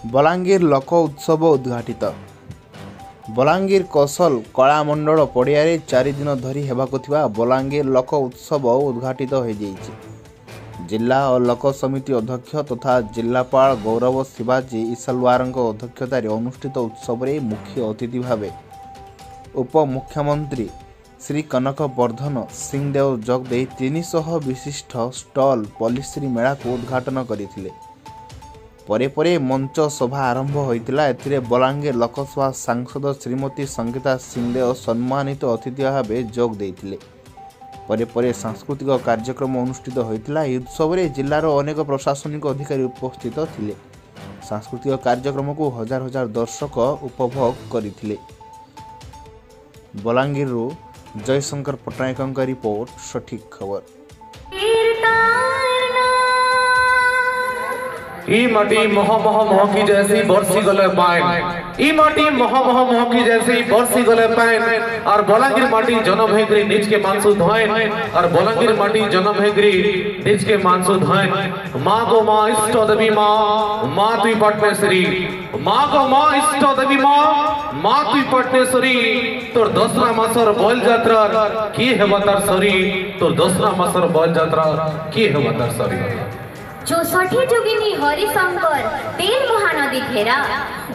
बलांगीर लोक उत्सव उद्घाटित। बलांगीर कौशल कलामंडल पड़िया 4 दिन धरी हेबाकु थिबा बलांगीर लोक उत्सव उद्घाटित हो जाइछि। जिला और लोक समिति अध्यक्ष तथा जिलापाल गौरव शिवाजी ईसलवार अध्यक्षतार अनुष्ठित उत्सव में मुख्य अतिथि भाव उपमुख्यमंत्री श्री कनक वर्धन सिंहदेव जोगदे 300 विशिष्ट स्टल पलिश्री मेला को उद्घाटन करथिले। परे परे मंच सभा आरंभ होइतिला। एथिरे बलांगीर लोकसभा सांसद श्रीमती संगीता सिंहदेव सम्मानित अतिथि भाव जोग देथिले। परे परे सांस्कृतिक कार्यक्रम अनुष्ठित होइतिला। एही उत्सव रे जिल्लार अनेक प्रशासनिक अधिकारी उपस्थित थिले। सांस्कृतिक कार्यक्रम को हजार हजार दर्शक उपभोग करथिले। बलांगीर जयशंकर पट्टनायक का रिपोर्ट सठिक खबर। ई माटी मह मह महकी जैसी बरसी गले पाइन, ई माटी मह मह महकी जैसी बरसी गले पाइन। और बलांगीर माटी जन्म हेगरी निज के मानसु धोइन, और बलांगीर माटी जन्म हेगरी निज के मानसु धोइन। माँ गो माँ इष्ट देवी माँ, माँ तुई पटनेश्वरी। माँ गो माँ इष्ट देवी माँ, माँ तुई पटनेश्वरी। तोर दसरा मासर बल यात्रा की हेबा तार सरी, तोर दसरा मासर बल यात्रा की हेबा तार सरी। 64 जोगिनी हरिशंकर 3 महानदी घेरा,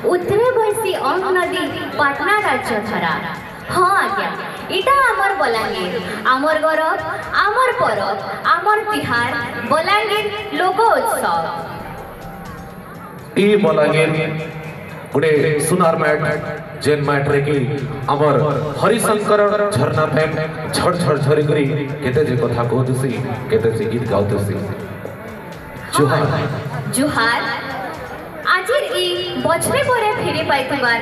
उत्तरे बैसी अंक नदी पाटना राज्य धरा। हाँ आज्ञा, इटा आमर बलांगीर, आमर गौरव, आमर परब, आमर तिहार बलांगीर लोक उत्सव। ई बलांगीर गुडे सुनार मैट जेन मैट रे की आमर हरिशंकर झरना फेम झड़ झड़ झरी करी केते जे कथा कहतसी, केते जे गीत गाउतसी। जुहार। जुहार। आजिर ई बछरे परे फिरी पाइथिबार